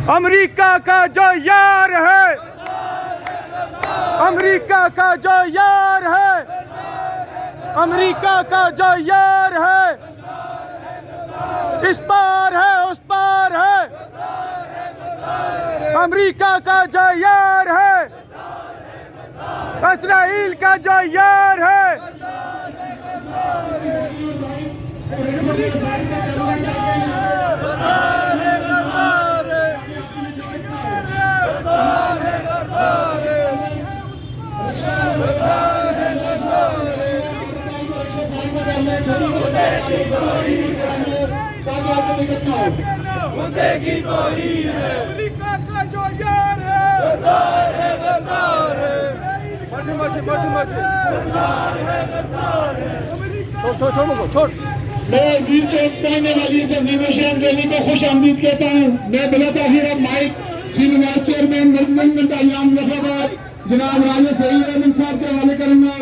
America का जो यार है, अमेरिका का जो यार है, अमेरिका का जो यार है, इस पार है उस पार है। अमेरिका का जो यार है, इस्राइल का जो यार है, अमेरिका का जो यार है, छोड़। मैं अजीज चौक पढ़ने वाली इस एग्जीबिशन रैली को खुश आमदीद कहता हूँ। मैं बिला ताखिर माइक सीनियर चेयरमैन मर्कज़ जनाब राजा सईद अहमद साहब के हवाले करूँगा।